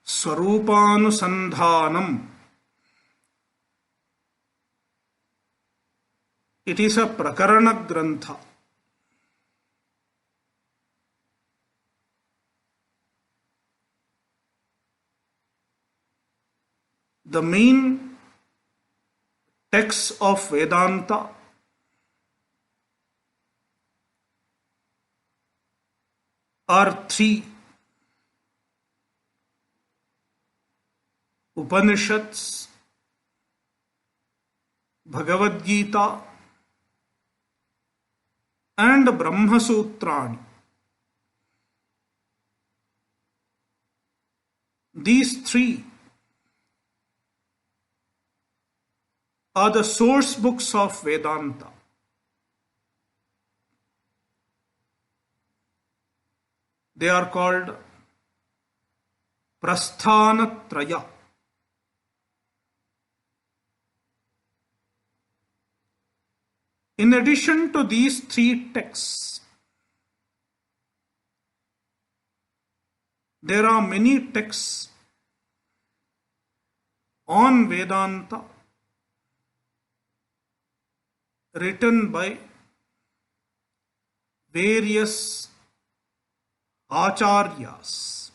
Swarupanusandhanam. It is a Prakaranagrantha. The main texts of Vedanta are three: Upanishads, Bhagavad Gita, and Brahma Sutrani. These three are the source books of Vedanta. They are called Prasthanatraya. In addition to these three texts, there are many texts on Vedanta written by various acharyas,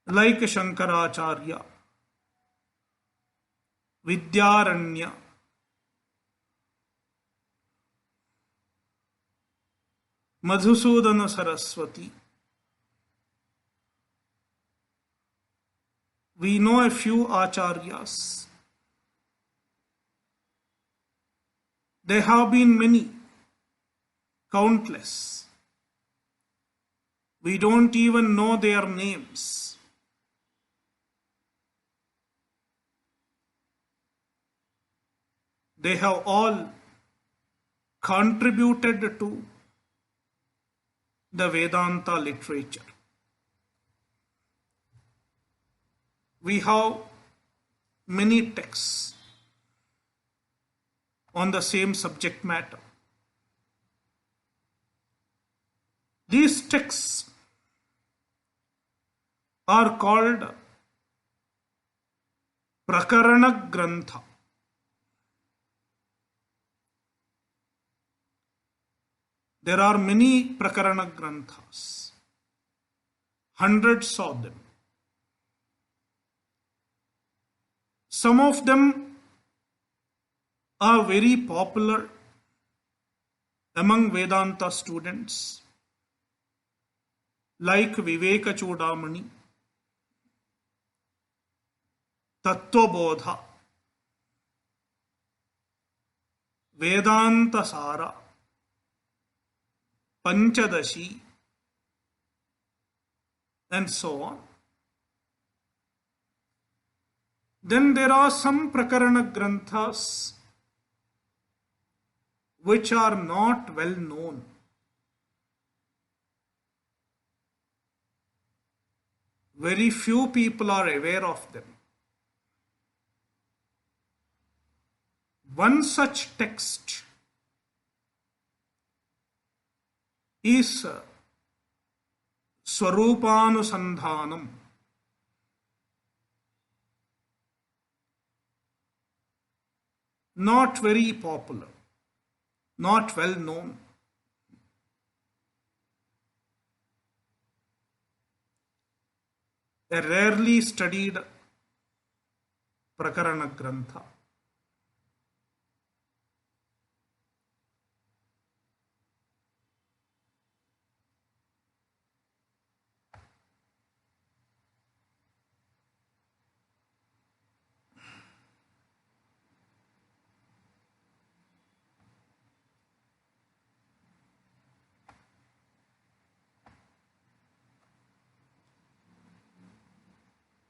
like Shankaracharya, Vidyaranya, Madhusudana Saraswati. We know a few acharyas. There have been many, countless. We don't even know their names. They have all contributed to the Vedanta literature. We have many texts on the same subject matter. These texts are called Prakaranagrantha. There are many Prakaranagrantha's, hundreds of them. Some of them are very popular among Vedanta students, like Viveka Chudamani, Tattvabodha, Vedanta Sara, Panchadashi, and so on. Then there are some Prakarana Granthas which are not well known. Very few people are aware of them. One such text is Swarupanusandhanam. Not very popular, not well known. A rarely studied Prakarana Grantha.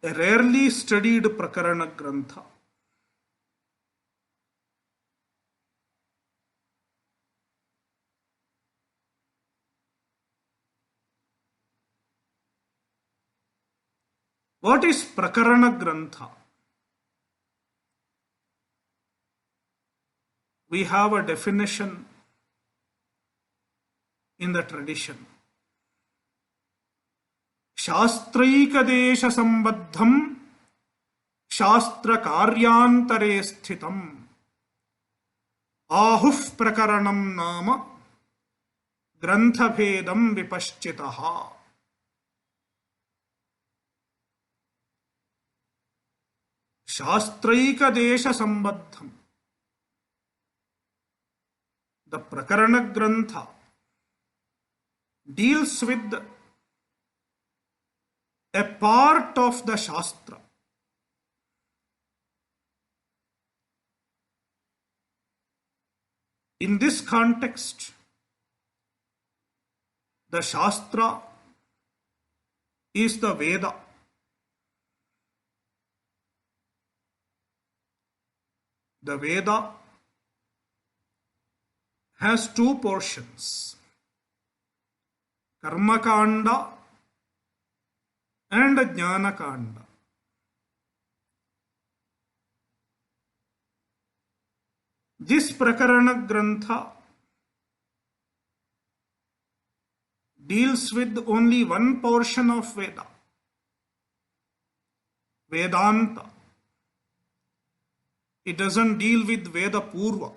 A rarely studied Prakarana Grantha. What is Prakarana Grantha? We have a definition in the tradition. शास्त्रैकदेश संबद्धम शास्त्र कार्यांतरे स्थितम आहुः प्रकरणम नाम ग्रंथभेदम विपश्चितः. शास्त्रैकदेश संबद्धम. The Prakaranagrantha deals with a part of the Shastra. In this context, the Shastra is the Veda. The Veda has two portions, Karma Kanda and Jnana Kanda. This Prakaranagrantha deals with only one portion of Veda, Vedanta. It doesn't deal with Veda Purva.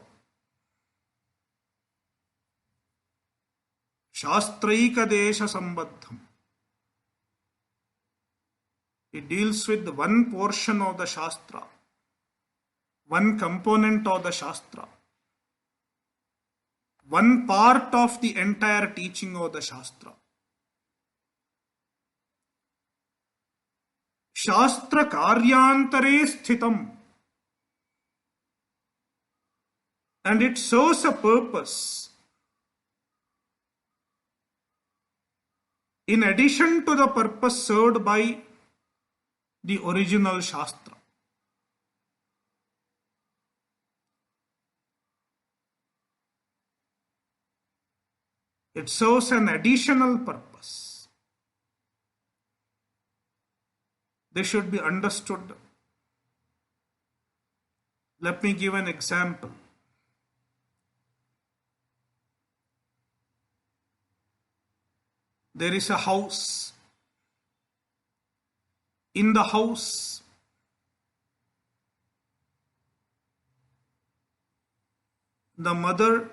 Shastraikadesha Sambadham. It deals with one portion of the Shastra, one component of the Shastra, one part of the entire teaching of the Shastra. Shastra Karyantare Sthitam. And it serves a purpose. In addition to the purpose served by the original Shastra. It serves an additional purpose. This should be understood. Let me give an example. There is a house. In the house, the mother,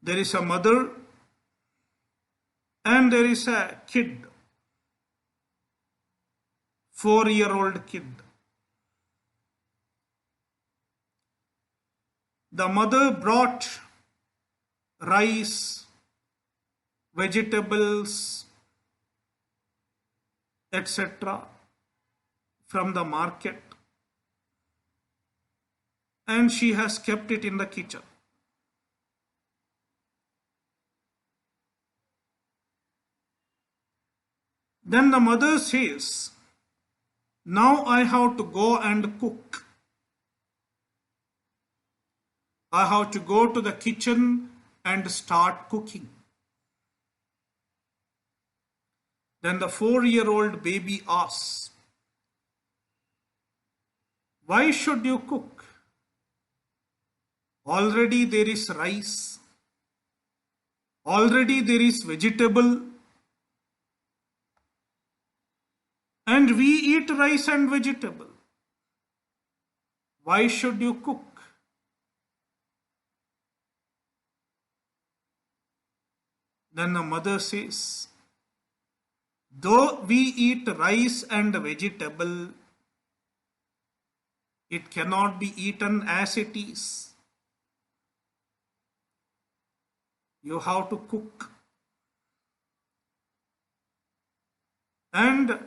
there is a mother and there is a kid, 4-year-old kid. The mother brought rice, vegetables, etc. from the market, and she has kept it in the kitchen. Then the mother says, now I have to go and cook. I have to go to the kitchen and start cooking. Then the 4-year-old baby asks, why should you cook? Already there is rice. Already there is vegetable. And we eat rice and vegetable. Why should you cook? Then the mother says, though we eat rice and vegetable, it cannot be eaten as it is. You have to cook. And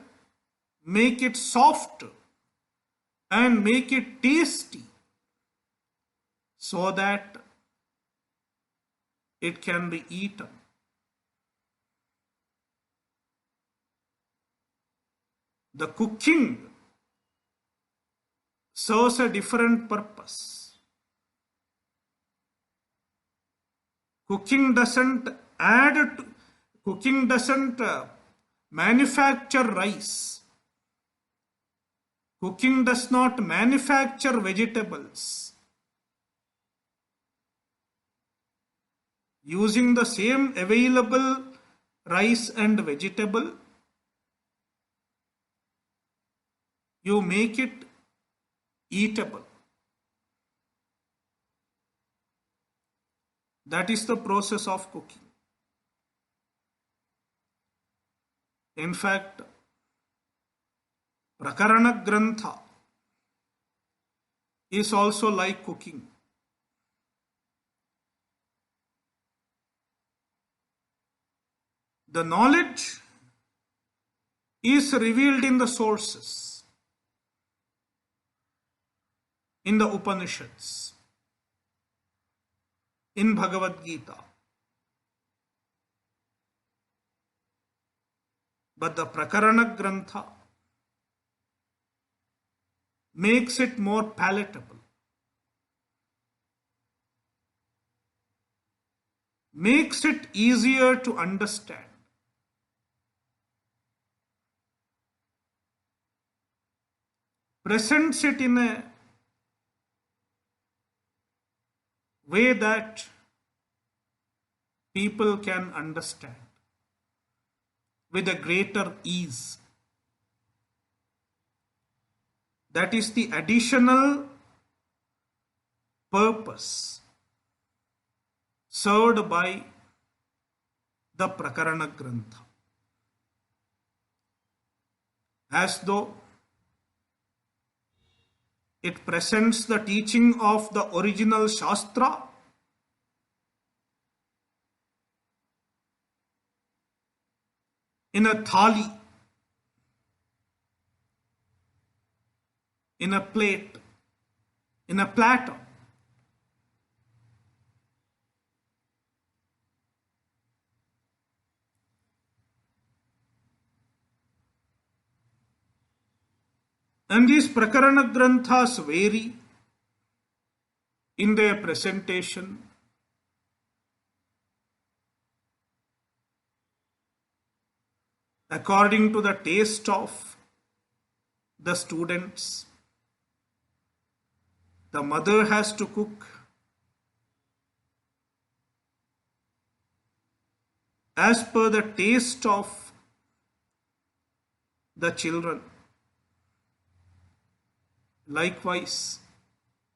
make it soft and make it tasty so that it can be eaten. The cooking serves a different purpose. Cooking doesn't manufacture rice. Cooking does not manufacture vegetables. using the same available rice and vegetable, you make it eatable. That is the process of cooking. In fact, Prakaranagrantha is also like cooking. The knowledge is revealed in the sources, in the Upanishads, in Bhagavad Gita. But the Prakaranagrantha makes it more palatable, makes it easier to understand. Presents it in a way that people can understand with a greater ease. That is the additional purpose served by the Prakaranagrantha. As though it presents the teaching of the original Shastra in a thali, in a plate, in a platter. And these Prakarana-granthas vary in their presentation, according to the taste of the students. The mother has to cook as per the taste of the children. Likewise,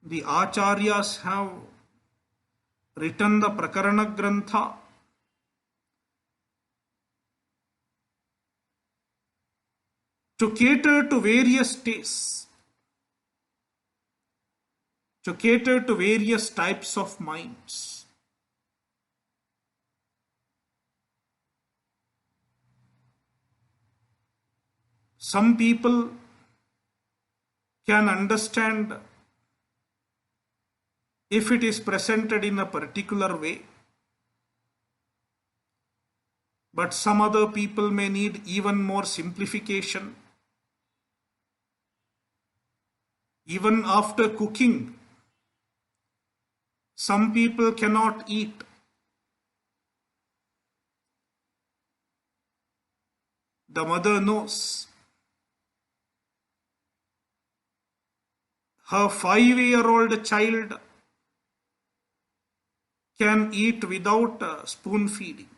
the Acharyas have written the Prakarana Grantha to cater to various tastes, to cater to various types of minds. Some people can understand if it is presented in a particular way, but some other people may need even more simplification. Even after cooking, some people cannot eat. The mother knows. Her 5-year-old child can eat without spoon feeding.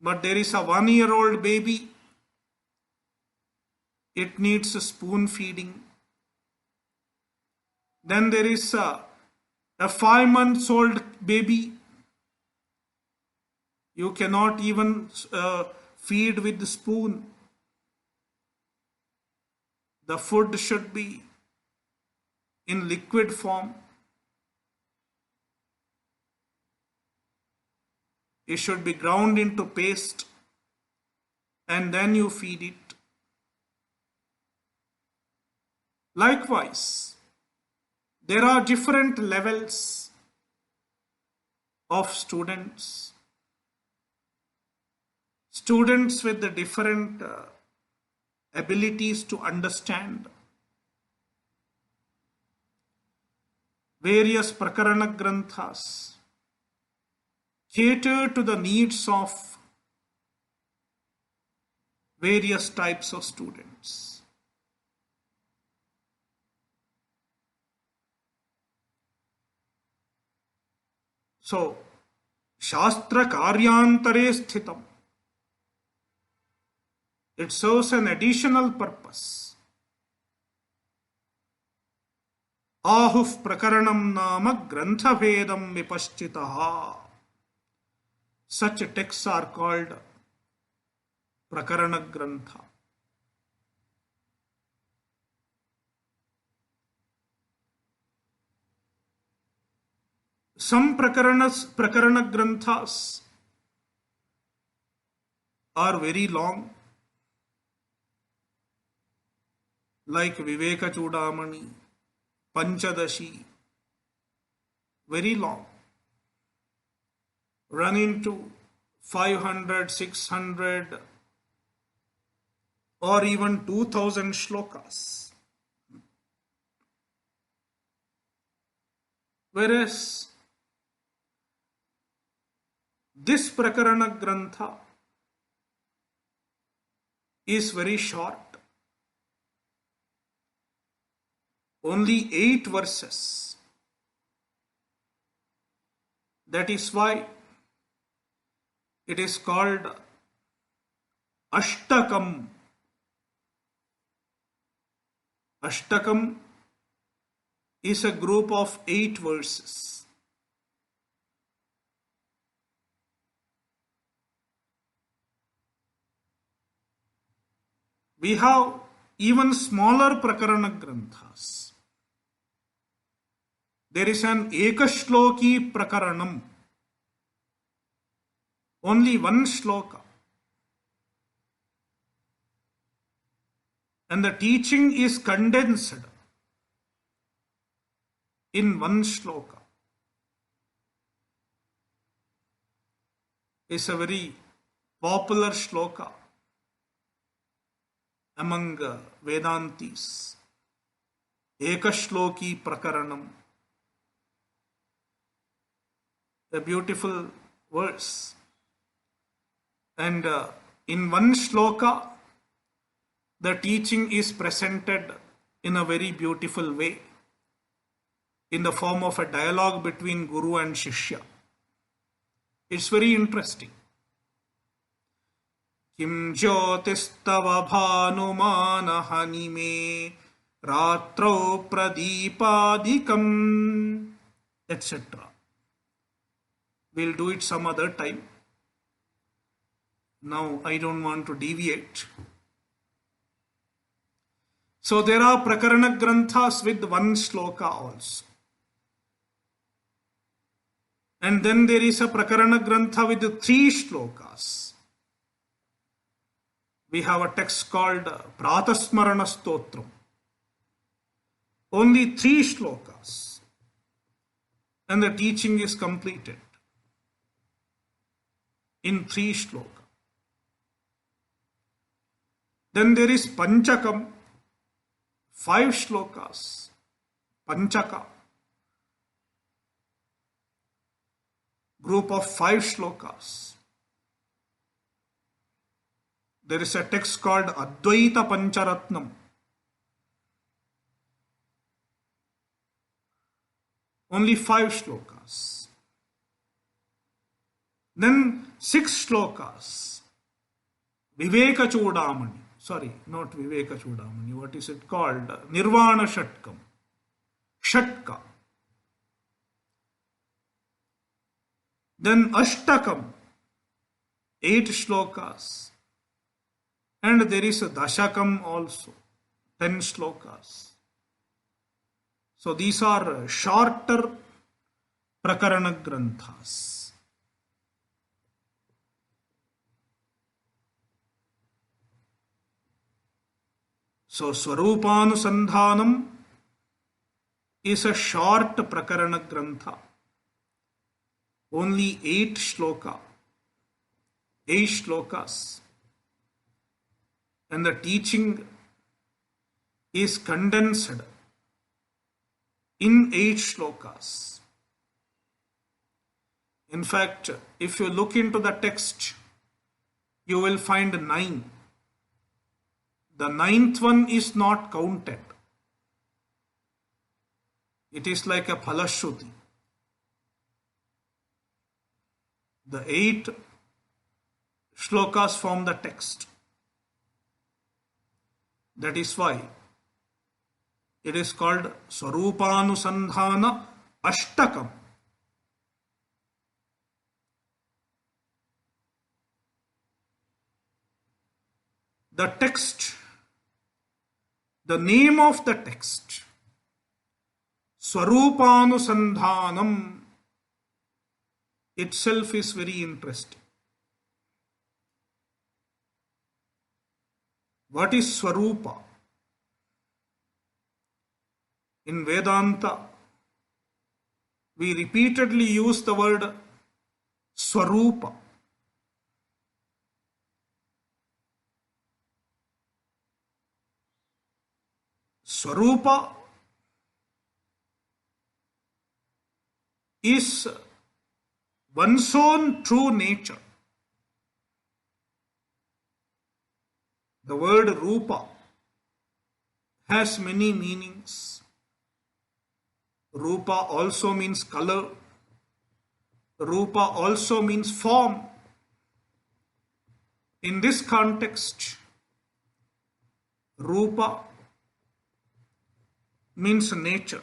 But there is a 1-year-old baby, it needs a spoon feeding. Then there is a 5-month-old baby, you cannot even feed with the spoon. The food should be in liquid form. It should be ground into paste and then you feed it. Likewise, there are different levels of students. Students with the different abilities to understand various Prakarana Granthas cater to the needs of various types of students. So, Shastra Karyantare Sthitam. It serves an additional purpose. Ahuf Prakaranam Nama Grantha Vedam Vipaschitaha. Such texts are called Prakaranagrantha. Some Prakaranagranthas are very long, like Viveka Chudamani, Panchadashi, very long, run into 500, 600 or even 2000 shlokas. Whereas this Prakaranagrantha is very short, only 8 verses. That is why it is called Ashtakam. Ashtakam is a group of 8 verses. We have even smaller Prakaranaggranthas. There is an Ekashloki Prakaranam, only 1 shloka. And the teaching is condensed in 1 shloka. It's a very popular shloka among Vedantis. Ekashloki Prakaranam. A beautiful verse. And in 1 shloka, the teaching is presented in a very beautiful way, in the form of a dialogue between Guru and Shishya. It's very interesting. Kim jyotistava bhanumana hanime ratrau pradipadikam, etc. We'll do it some other time. Now I don't want to deviate. So there are Prakarana-granthas with 1 shloka also. And then there is a Prakarana-grantha with 3 shlokas. We have a text called Pratasmarana Stotram. Only 3 shlokas. And the teaching is completed in 3 shlokas. Then there is Panchakam, 5 shlokas. Panchaka. Group of 5 shlokas. There is a text called Advaita Pancharatnam. Only 5 shlokas. Then 6 shlokas. Viveka Chudamani. Sorry, not Viveka Chudamani. What is it called? Nirvana Shatkam. Shatka. Then Ashtakam. 8 shlokas. And there is a Dashakam also. 10 shlokas. So these are shorter Prakarana Granthas. So Swarupanusandhanam is a short Prakarana Grantha. Only 8 shloka. 8 shlokas. And the teaching is condensed in 8 shlokas. In fact, if you look into the text, you will find 9. The 9th one is not counted. It is like a Phalashruti. The 8 shlokas form the text. That is why it is called Swarupanusandhana Ashtakam. The text, the name of the text, Swarupanusandhanam, itself is very interesting. What is Swarupa? In Vedanta, we repeatedly use the word Swarupa. Swarupa is one's own true nature. The word Rupa has many meanings. Rupa also means color. Rupa also means form. In this context, Rupa means nature.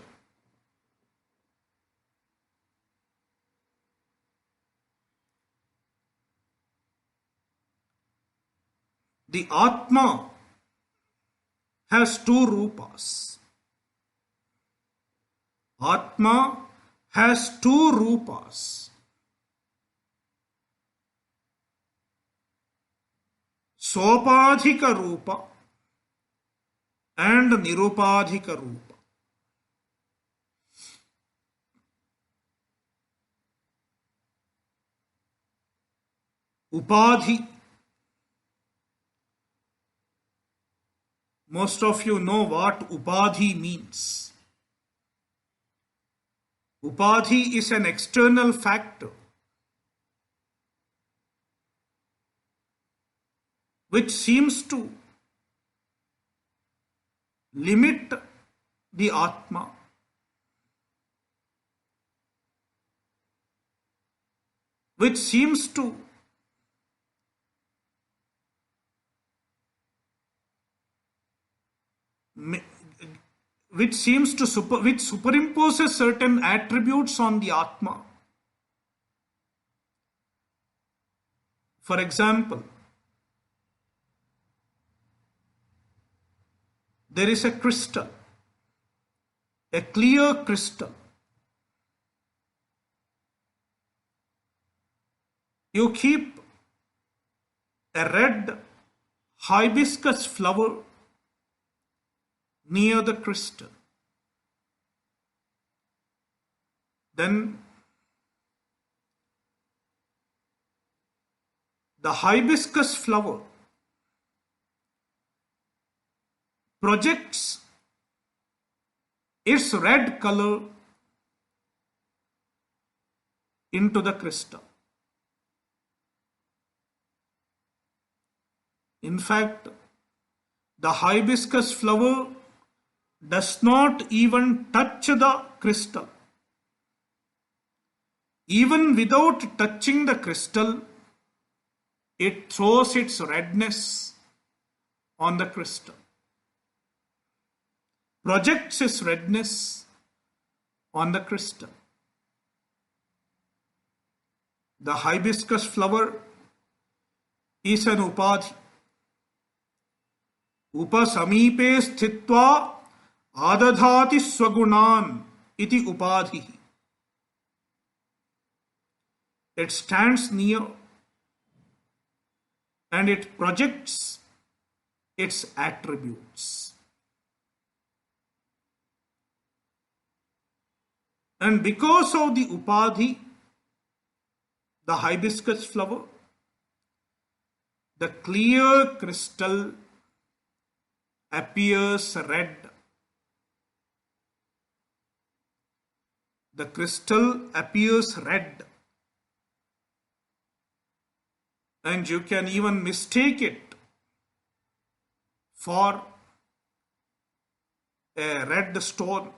The Atma has 2 Rupas. Atma has 2 Rupas. Sopadhika Rupa and Nirupadhika Rupa. Upadhi. Most of you know what Upadhi means. Upadhi is an external factor which seems to limit the Atma. Which seems to which superimposes certain attributes on the Atma. For example, there is a crystal, a clear crystal. You keep a red hibiscus flower near the crystal. Then the hibiscus flower projects its red color into the crystal. In fact, the hibiscus flower does not even touch the crystal. Even without touching the crystal, it throws its redness on the crystal, projects its redness on the crystal. The hibiscus flower is an upadhi. Upasamipe sthitva adadhati swagunan iti upadhi. It stands near and it projects its attributes. And because of the upadhi, the hibiscus flower, the clear crystal appears red. The crystal appears red. And you can even mistake it for a red stone,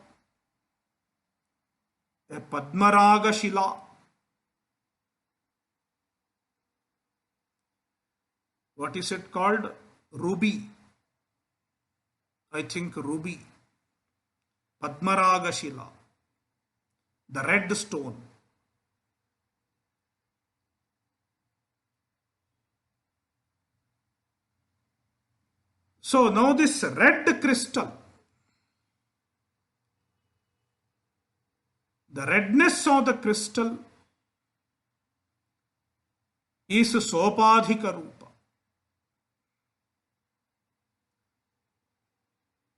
a Padmaraga Shila. What is it called? Ruby. I think ruby. Padmaragashila. The red stone. So now this red crystal, the redness of the crystal is Sopadhika Rupa.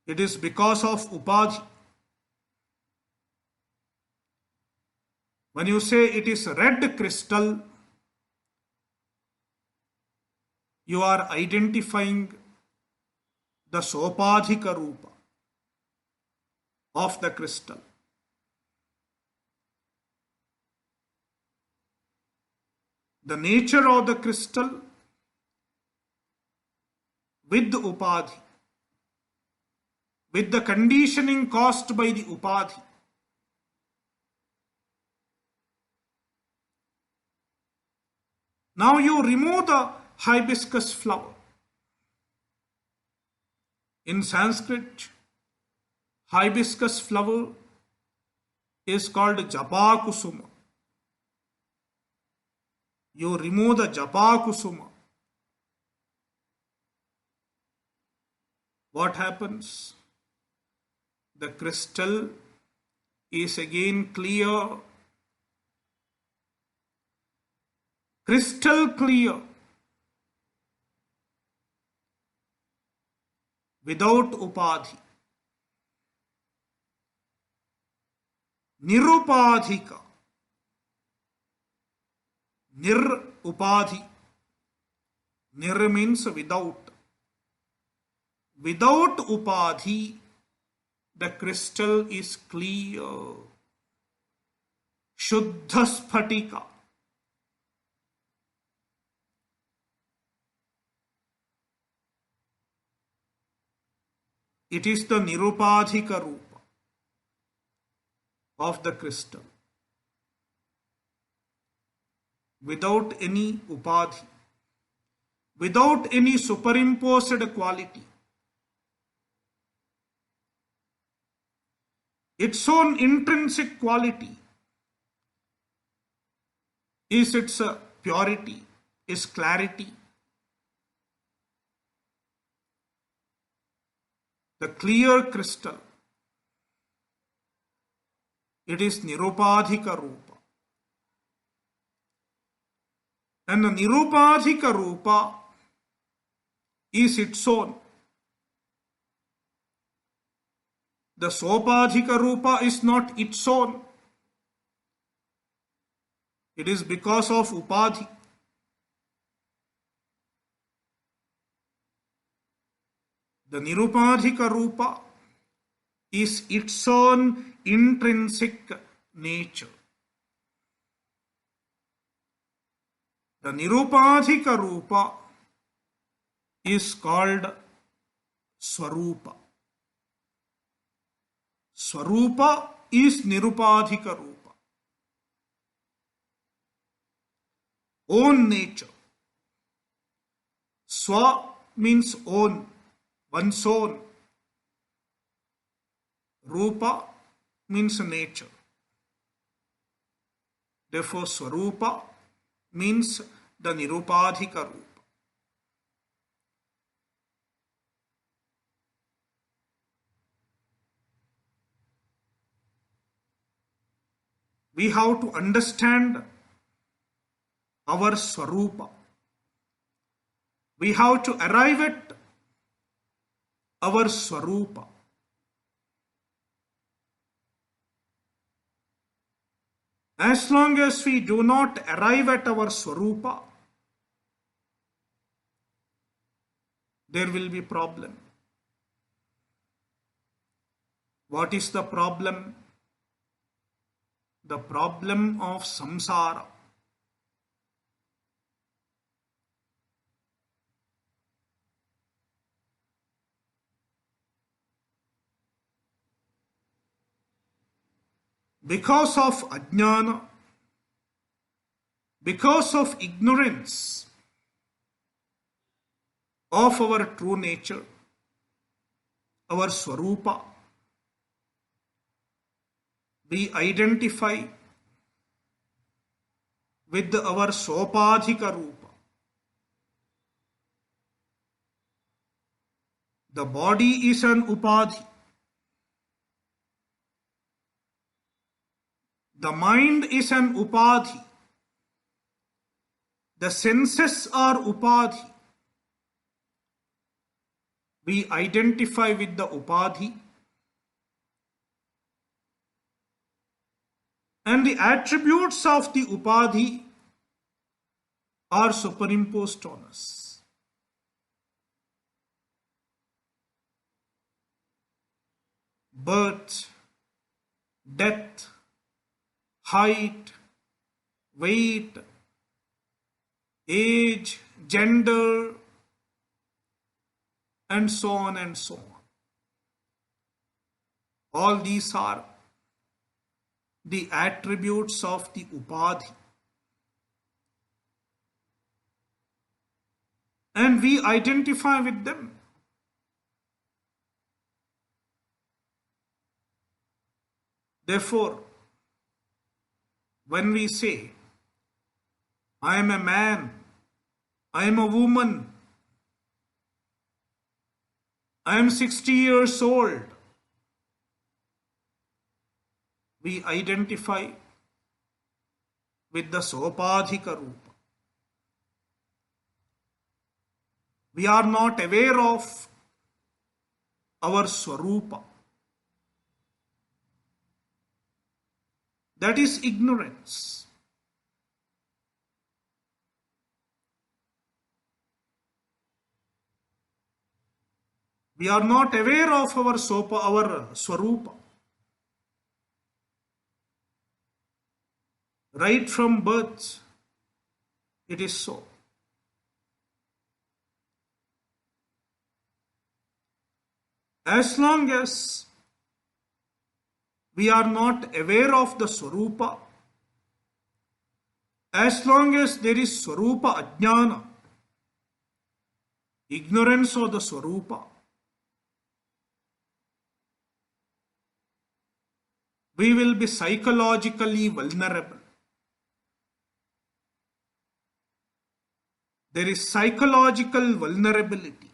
It is because of Upadhi. When you say it is red crystal, you are identifying the Sopadhika Rupa of the crystal. The nature of the crystal with the Upadhi, with the conditioning caused by the Upadhi. Now you remove the hibiscus flower. In Sanskrit, hibiscus flower is called Japa Kusuma. You remove the Japa Kusuma. What happens? The crystal is again clear. Crystal clear. Without Upadhi. Nirupadhika. Nir Upadhi. Nir means without. Without Upadhi, the crystal is clear. Shuddha Spadhika. It is the Nirupadhika Rupa of the crystal. Without any Upadhi. Without any superimposed quality. Its own intrinsic quality is its purity, is clarity. The clear crystal, it is Nirupadhika Rupa. And the Nirupadhika Rupa is its own. The Sopadhika Rupa is not its own. It is because of Upadhi. The Nirupadhika Rupa is its own intrinsic nature. The Nirupadhika Rupa is called Swarupa. Swarupa is Nirupadhika Rupa. Own nature. Swa means own, one's own. Rupa means nature. Therefore, Swarupa means the Nirupadhika Rupa. We have to understand our Swarupa. We have to arrive at our Swarupa. As long as we do not arrive at our Swarupa, there will be problem. What is the problem? The problem of samsara. Because of ajnana, because of ignorance, of our true nature, our Swarupa. We identify with our Sopadhika Rupa. The body is an Upadhi. The mind is an Upadhi. The senses are Upadhi. We identify with the Upadhi. And the attributes of the Upadhi are superimposed on us. Birth, death, height, weight, age, gender, and so on and so on. All these are the attributes of the Upadhi. And we identify with them. Therefore, when we say, I am a man, I am a woman, I am 60 years old, we identify with the Sopadhika Rupa. We are not aware of our Swarupa. That is ignorance. We are not aware of our Swarupa. Right from birth, it is so. As long as we are not aware of the Swarupa, as long as there is Swarupa Ajnana, ignorance of the Swarupa, we will be psychologically vulnerable. There is psychological vulnerability.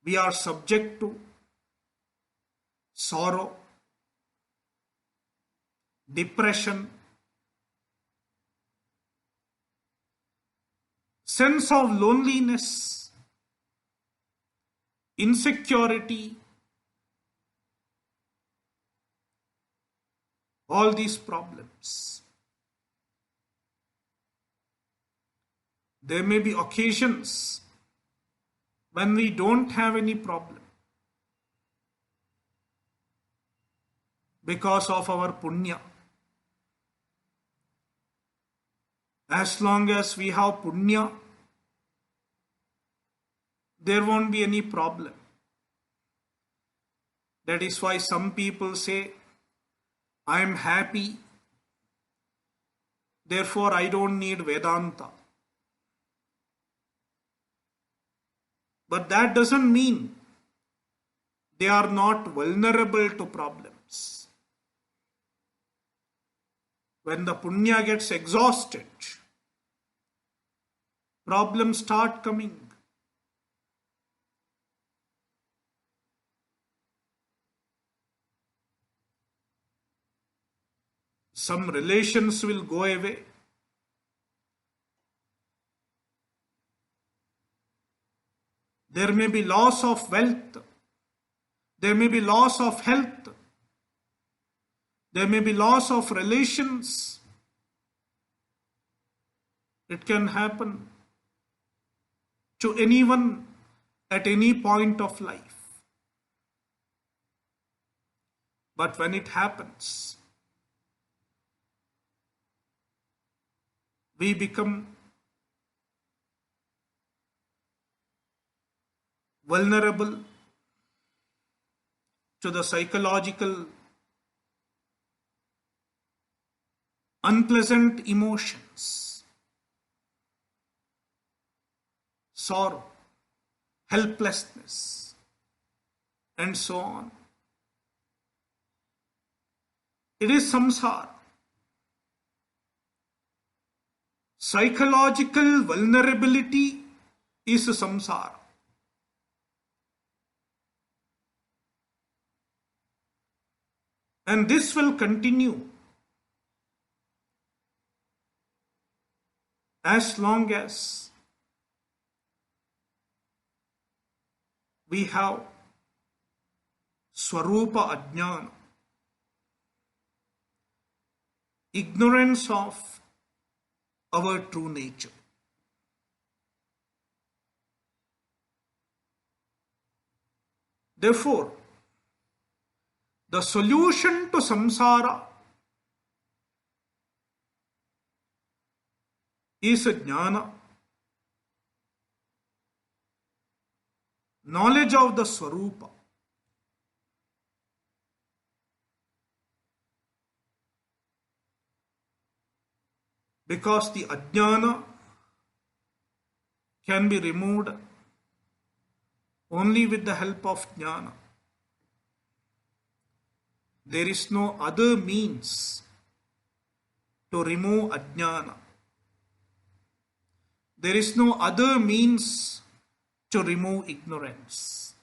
We are subject to sorrow, depression, sense of loneliness, insecurity, all these problems. There may be occasions when we don't have any problem because of our punya. As long as we have punya, there won't be any problem. That is why some people say, I am happy, therefore I don't need Vedanta. But that doesn't mean they are not vulnerable to problems. When the punya gets exhausted, problems start coming. Some relations will go away. There may be loss of wealth. There may be loss of health. There may be loss of relations. It can happen to anyone at any point of life. But when it happens, we become vulnerable to the psychological unpleasant emotions, sorrow, helplessness, and so on. It is samsara. Psychological vulnerability is samsara. And this will continue as long as we have Swarupa Ajnana, ignorance of our true nature. Therefore, the solution to samsara is jnana, knowledge of the Swarupa. Because the ajnana can be removed only with the help of jnana. There is no other means to remove ajnana. There is no other means to remove ignorance.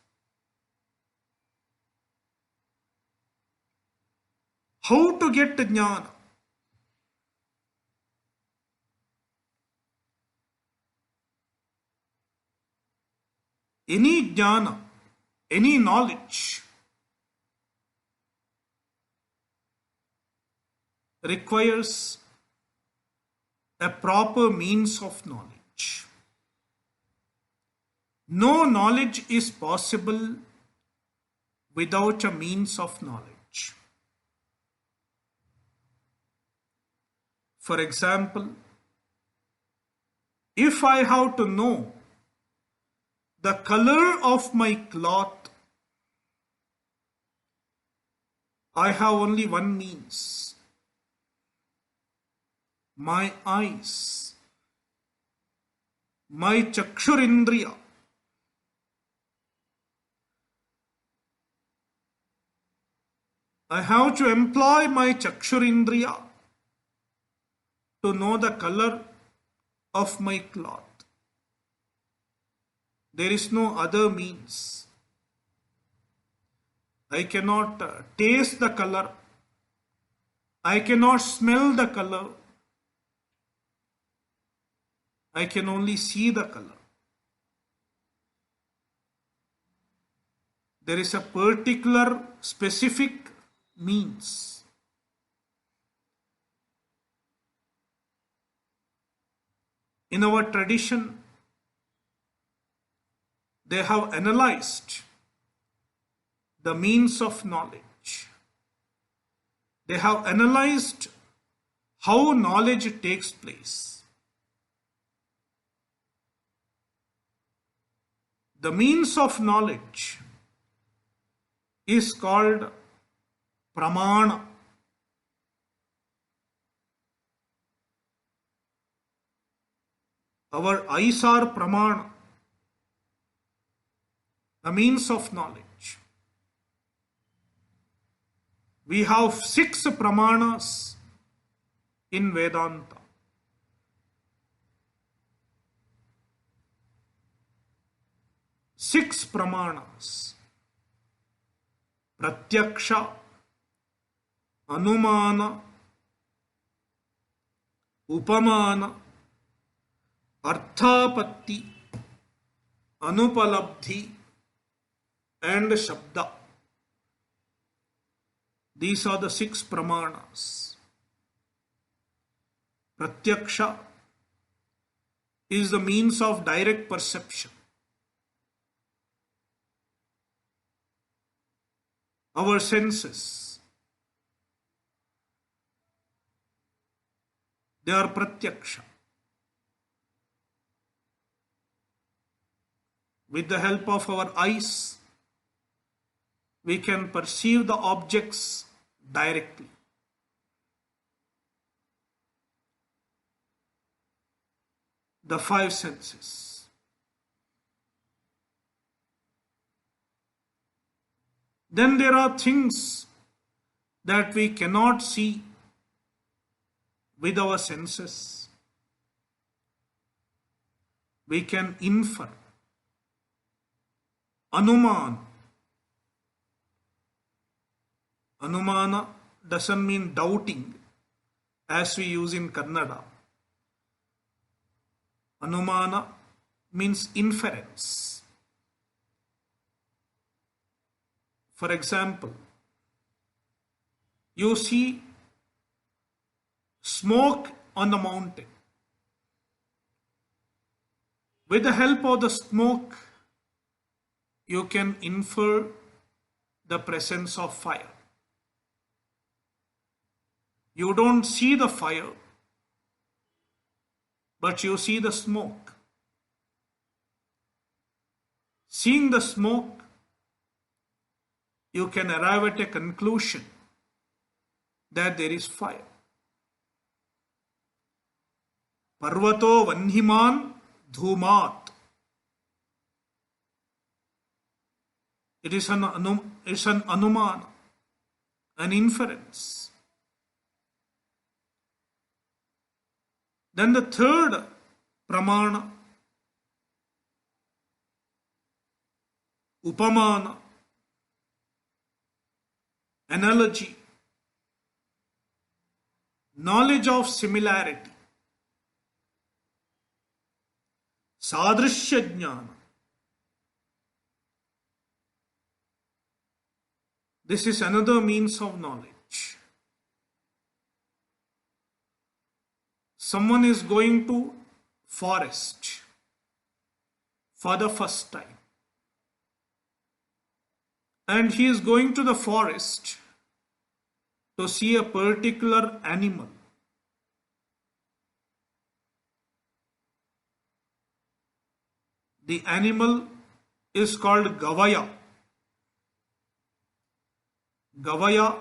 How to get jnana? Any jnana, any knowledge requires a proper means of knowledge. No knowledge is possible without a means of knowledge. For example, if I have to know the color of my cloth, I have only one means: my eyes, my chakshurindriya. I have to employ my chakshurindriya to know the color of my cloth. There is no other means. I cannot taste the color. I cannot smell the color. I can only see the color. There is a particular specific means. In our tradition, they have analyzed the means of knowledge. They have analyzed how knowledge takes place. The means of knowledge is called Pramana. Our eyes are Pramana, the means of knowledge. We have 6 Pramanas in Vedanta. Six Pramanas: Pratyaksha, Anumana, Upamana, Arthapatti, Anupalabdhi, and Shabda. These are the 6 Pramanas. Pratyaksha is the means of direct perception. Our senses, they are Pratyaksha. With the help of our eyes, we can perceive the objects directly. the five senses. Then there are things that we cannot see with our senses. We can infer. Anumana. Anumana doesn't mean doubting as we use in Kannada. Anumana means inference. For example, you see smoke on the mountain. With the help of the smoke, you can infer the presence of fire. You don't see the fire, but you see the smoke. Seeing the smoke, you can arrive at a conclusion that there is fire. Parvato vanhiman dhumat. It is an anumana, an inference. Then the third pramana, upamana, analogy, knowledge of similarity, sadrishya jnana. This is another means of knowledge. Someone is going to forest for the first time. And he is going to the forest to see a particular animal. The animal is called Gavaya. Gavaya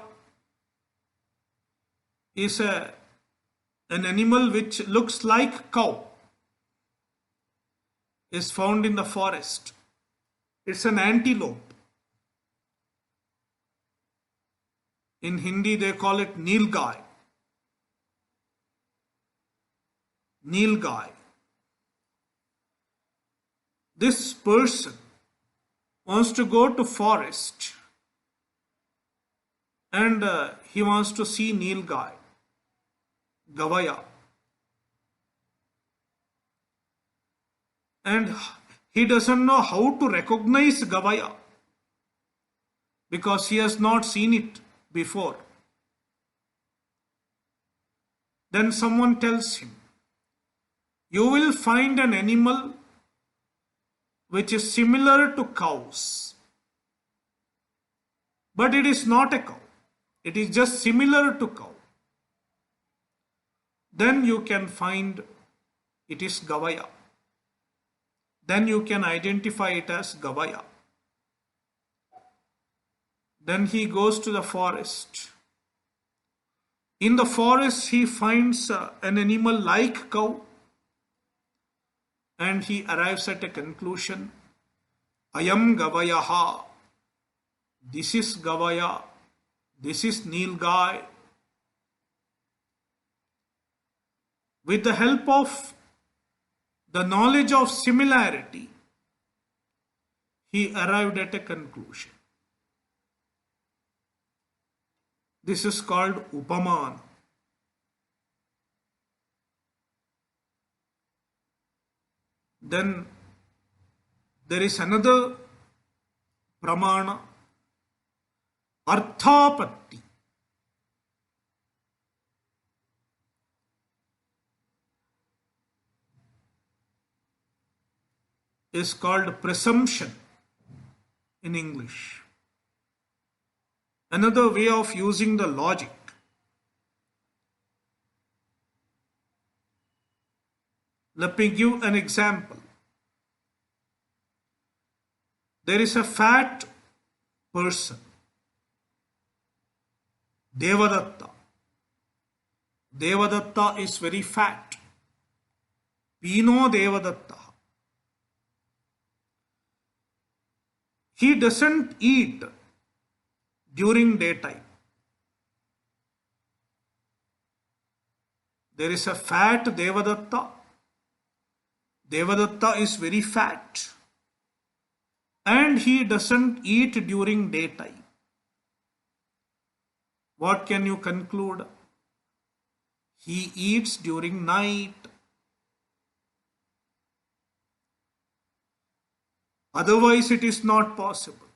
is an animal which looks like cow, is found in the forest. It's an antelope. In Hindi they call it Nilgai. Nilgai. This person wants to go to forest and he wants to see Nilgai, Gavaya. And he doesn't know how to recognize Gavaya because he has not seen it before. Then someone tells him, you will find an animal which is similar to cows, but it is not a cow. It is just similar to cow. Then you can find it is Gavaya. Then you can identify it as Gavaya. Then he goes to the forest. In the forest he finds an animal like cow and he arrives at a conclusion. Ayam Gavayaha. This is Gavaya. This is Nilgai. With the help of the knowledge of similarity, he arrived at a conclusion. This is called Upamana. Then there is another Pramana, Arthapatti. Is called presumption in English. Another way of using the logic. Let me give an example. There is a fat person, Devadatta. Devadatta is very fat. Pino Devadatta. He doesn't eat during daytime. There is a fat Devadatta. Devadatta is very fat. And he doesn't eat during daytime. What can you conclude? He eats during night. Otherwise it is not possible.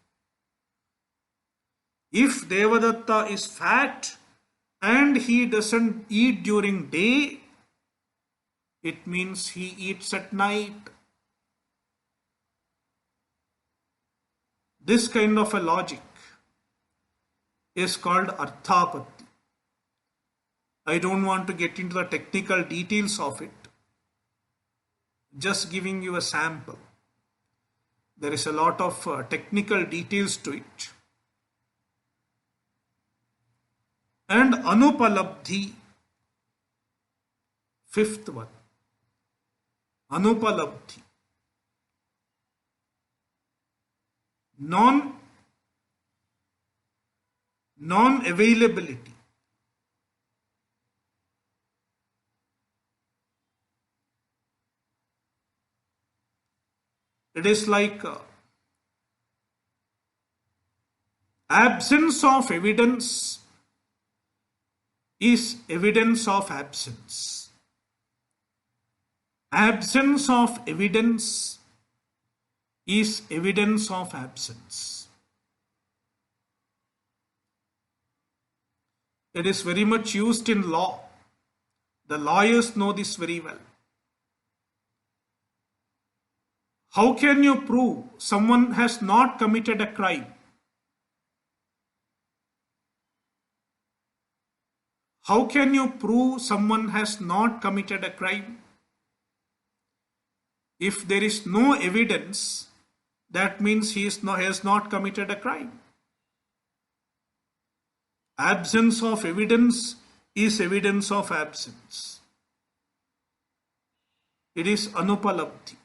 If Devadatta is fat and he doesn't eat during day, it means he eats at night. This kind of a logic is called Arthapatti. I don't want to get into the technical details of it. Just giving you a sample. There is a lot of technical details to it. And Anupalabdhi, fifth one. Anupalabdhi. Non-availability. It is like absence of evidence is evidence of absence. Absence of evidence is evidence of absence. It is very much used in law. The lawyers know this very well. How can you prove someone has not committed a crime? How can you prove someone has not committed a crime? If there is no evidence, that means he has not committed a crime. Absence of evidence is evidence of absence. It is Anupalabdhi.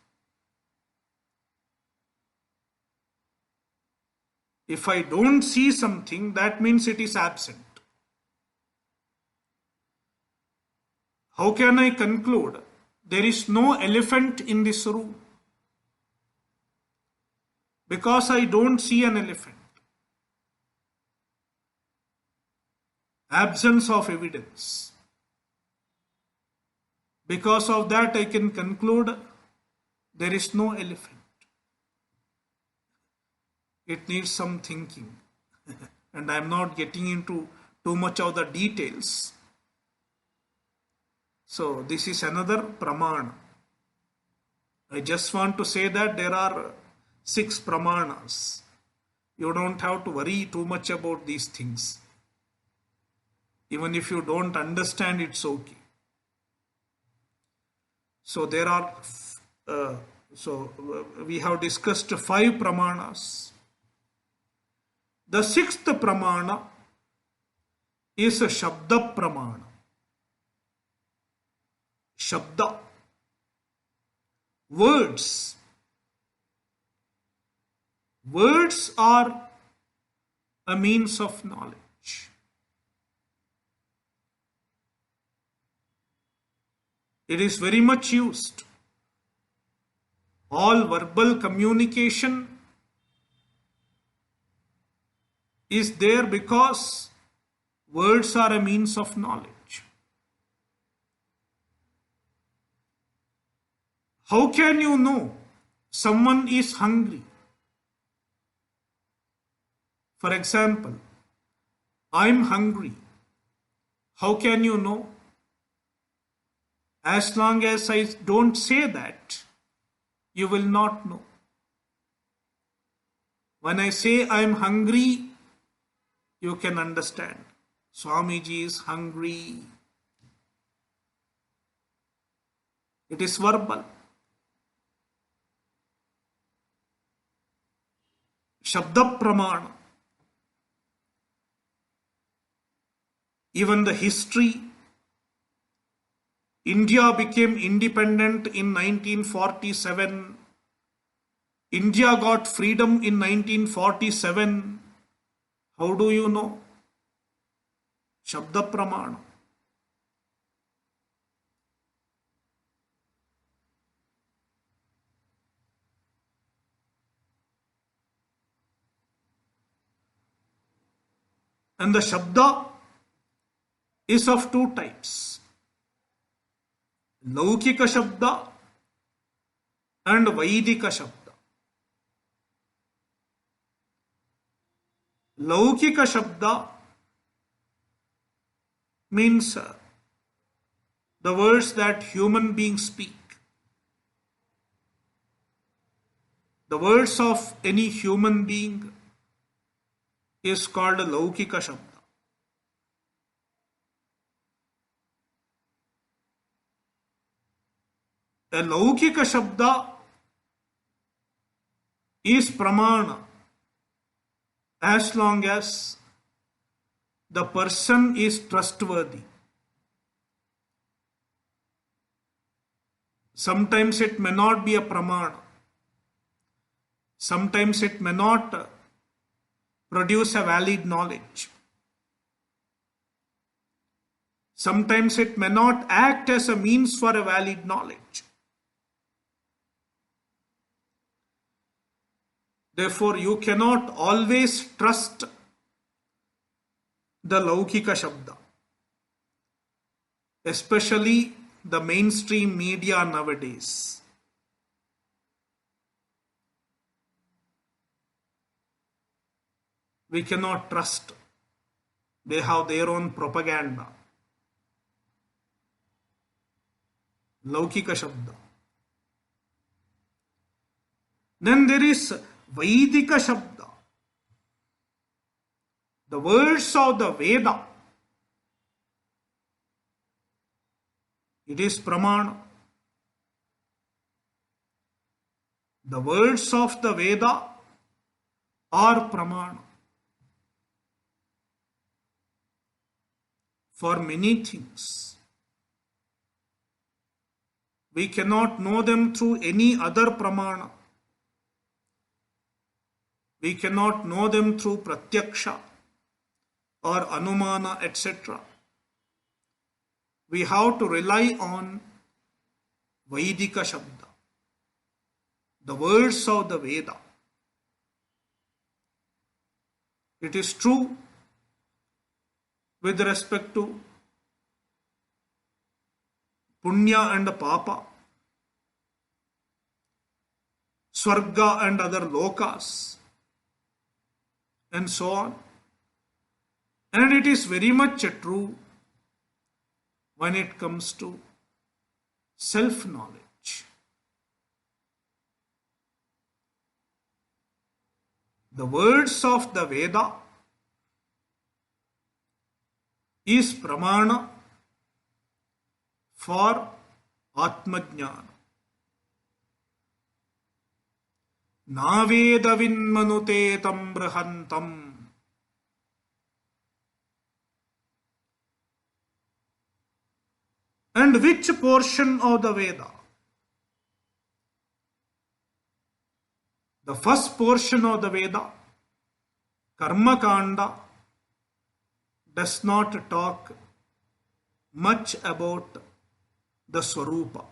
If I don't see something, that means it is absent. How can I conclude there is no elephant in this room? Because I don't see an elephant. Absence of evidence. Because of that, I can conclude there is no elephant. It needs some thinking. And I am not getting into too much of the details. So this is another Pramana. I just want to say that there are 6 Pramanas. You don't have to worry too much about these things. Even if you don't understand, it's okay. So there are, we have discussed 5 Pramanas. The 6th Pramana is a Shabda Pramana. Shabda. Words. Words are a means of knowledge. It is very much used. All verbal communication is there because words are a means of knowledge. How can you know someone is hungry? For example, I'm hungry. How can you know? As long as I don't say that, you will not know. When I say I'm hungry, you can understand. Swamiji is hungry. It is verbal. Shabda Pramana. Even the history India became independent in 1947. India got freedom in 1947. How do you know? Shabda Pramana. And the Shabda is of two types. Laukika Shabda and Vaidika Shabda. Laukika Shabda means the words that human beings speak. The words of any human being is called a Laukika Shabda. A Laukika Shabda is Pramana as long as the person is trustworthy. Sometimes it may not be a Pramana. Sometimes it may not produce a valid knowledge. Sometimes it may not act as a means for a valid knowledge. Therefore, you cannot always trust the Laukika Shabda, especially the mainstream media nowadays. We cannot trust. They have their own propaganda. Laukika Shabda. Then there is Vaidika Shabda. The words of the Veda. It is Pramana. The words of the Veda are Pramana. For many things. We cannot know them through any other Pramana. We cannot know them through Pratyaksha or Anumana, etc. We have to rely on Vaidika Shabda, the words of the Veda. It is true with respect to Punya and Papa, Swarga and other Lokas, and so on. And it is very much true when it comes to self-knowledge. The words of the Veda is Pramana for Atmajnana. Naveda vinmanute tam brahantam. And which portion of the Veda? The first portion of the Veda, Karma Kanda, does not talk much about the Swarupa.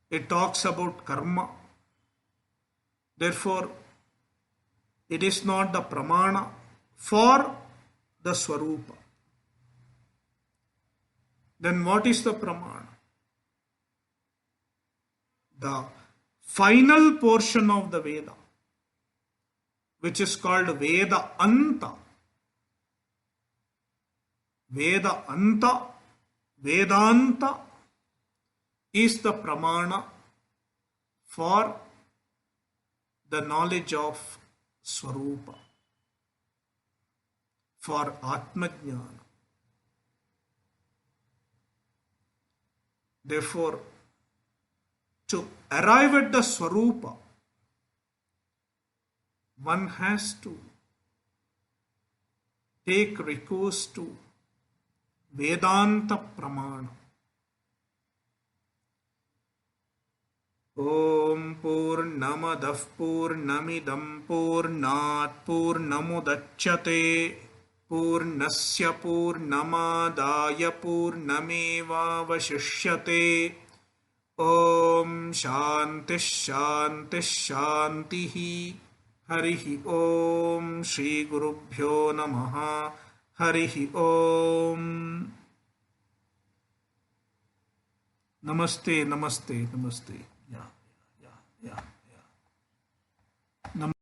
It talks about karma. Therefore, it is not the Pramana for the Swarupa. Then what is the Pramana? The final portion of the Veda, which is called Veda Anta. Veda Anta, Vedanta is the Pramana for the knowledge of Swarupa, for Atmajnana. Therefore, to arrive at the Swarupa, one has to take recourse to Vedanta Pramana. Om Purnamadah Purnamidam Purnat Purnamudachyate Purnasya Purnamadaya Purnamevavashishyate. Om Shanti Shanti Shantihi. Harihi Om Shri Gurubhyo Namaha. Harihi Om. Namaste, namaste, namaste. Yeah, yeah, yeah, yeah.